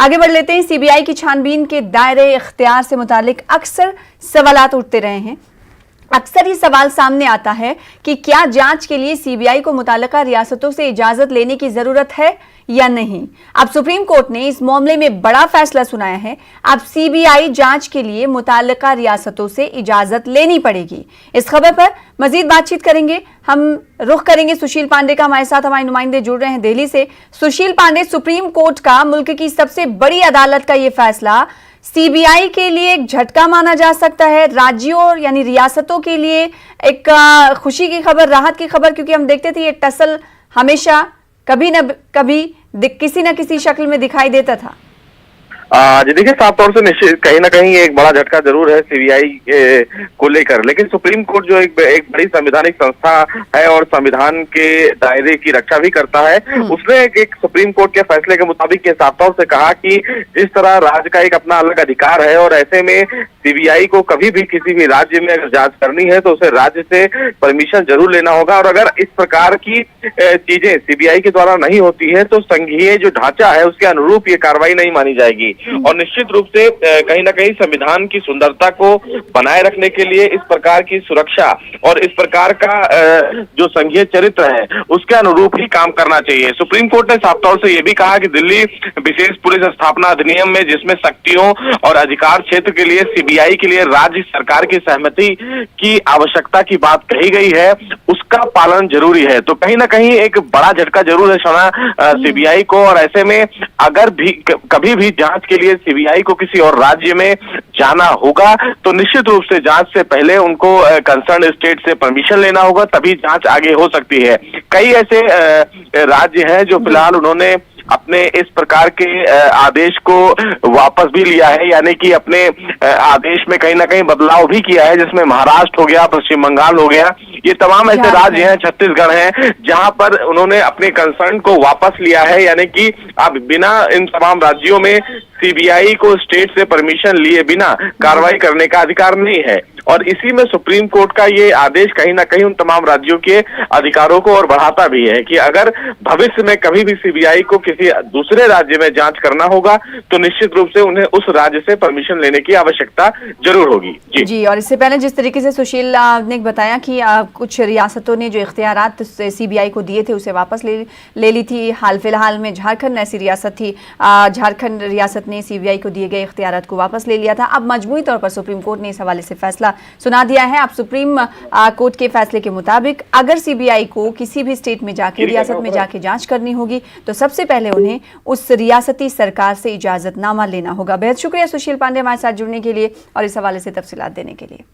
आगे बढ़ लेते हैं। सीबीआई की छानबीन के दायरे इख्तियार से मुतालिक अक्सर सवालात उठते रहे हैं। अक्सर ये सवाल सामने आता है कि क्या जांच के लिए सीबीआई को मुताल्लिका रियासतों से इजाजत लेने की जरूरत है या नहीं। अब सुप्रीम कोर्ट ने इस मामले में बड़ा फैसला सुनाया है। अब सीबीआई जांच के लिए मुताल्लिका रियासतों से इजाजत लेनी पड़ेगी। इस खबर पर मजीद बातचीत करेंगे। हम रुख करेंगे सुशील पांडे का। हमारे साथ हमारे नुमाइंदे जुड़ रहे हैं दिल्ली से। सुशील पांडे, सुप्रीम कोर्ट का मुल्क की सबसे बड़ी अदालत का यह फैसला सीबीआई के लिए एक झटका माना जा सकता है, राज्यों यानी रियासतों के लिए एक खुशी की खबर, राहत की खबर, क्योंकि हम देखते थे ये टसल हमेशा कभी न कभी किसी न किसी शक्ल में दिखाई देता था। जी देखिए, साफ तौर से निश्चित कहीं ना कहीं एक बड़ा झटका जरूर है सीबीआई को लेकर, लेकिन सुप्रीम कोर्ट जो एक बड़ी संवैधानिक संस्था है और संविधान के दायरे की रक्षा भी करता है, उसने एक सुप्रीम कोर्ट के फैसले के मुताबिक ये साफ तौर से कहा कि जिस तरह राज्य का एक अपना अलग अधिकार है और ऐसे में सीबीआई को कभी भी किसी भी राज्य में अगर जांच करनी है तो उसे राज्य से परमिशन जरूर लेना होगा, और अगर इस प्रकार की चीजें सीबीआई के द्वारा नहीं होती है तो संघीय जो ढांचा है उसके अनुरूप ये कार्रवाई नहीं मानी जाएगी। और निश्चित रूप से कहीं ना कहीं संविधान की सुंदरता को बनाए रखने के लिए इस प्रकार की सुरक्षा और इस प्रकार का जो संघीय चरित्र है उसके अनुरूप ही काम करना चाहिए। सुप्रीम कोर्ट ने साफ तौर से यह भी कहा कि दिल्ली विशेष पुलिस स्थापना अधिनियम में जिसमें शक्तियों और अधिकार क्षेत्र के लिए सीबीआई के लिए राज्य सरकार की सहमति की आवश्यकता की बात कही गई है, उसका पालन जरूरी है। तो कहीं ना कहीं एक बड़ा झटका जरूर है सीबीआई को, और ऐसे में अगर भी कभी भी जांच के लिए सीबीआई को किसी और राज्य में जाना होगा तो निश्चित रूप से जांच से पहले उनको कंसर्न स्टेट से परमिशन लेना होगा, तभी जांच आगे हो सकती है। कई ऐसे राज्य हैं जो फिलहाल उन्होंने अपने इस प्रकार के आदेश को वापस भी लिया है, यानी कि अपने आदेश में कहीं ना कहीं बदलाव भी किया है, जिसमें महाराष्ट्र हो गया, पश्चिम बंगाल हो गया, ये तमाम ऐसे राज्य हैं, छत्तीसगढ़ हैं, जहां पर उन्होंने अपने कंसर्न को वापस लिया है, यानी कि अब बिना इन तमाम राज्यों में सीबीआई को स्टेट से परमिशन लिए बिना कार्रवाई करने का अधिकार नहीं है। और इसी में सुप्रीम कोर्ट का ये आदेश कहीं ना कहीं उन तमाम राज्यों के अधिकारों को और बढ़ाता भी है कि अगर भविष्य में कभी भी सीबीआई को किसी दूसरे राज्य में जांच करना होगा तो निश्चित रूप से उन्हें उस राज्य से परमिशन लेने की आवश्यकता जरूर होगी। जी, और इससे पहले जिस तरीके से सुशील ने बताया कि कुछ रियासतों ने जो इख्तियारात सीबीआई को दिए थे उसे वापस ले ली थी। हाल फिलहाल में झारखंड ऐसी रियासत थी, झारखंड रियासत ने सीबीआई को दिए गए इख्तियारात को वापस ले लिया था। अब मजमूई तौर पर सुप्रीम कोर्ट ने इस हवाले से फैसला सुना दिया है। अब सुप्रीम कोर्ट के फैसले के मुताबिक अगर सीबीआई को किसी भी स्टेट में जाके, रियासत में जाके जांच करनी होगी तो सबसे पहले उन्हें उस रियासती सरकार से इजाजतनामा लेना होगा। बेहद शुक्रिया सुशील पांडे हमारे साथ जुड़ने के लिए और इस हवाले से तफसीलात देने के लिए।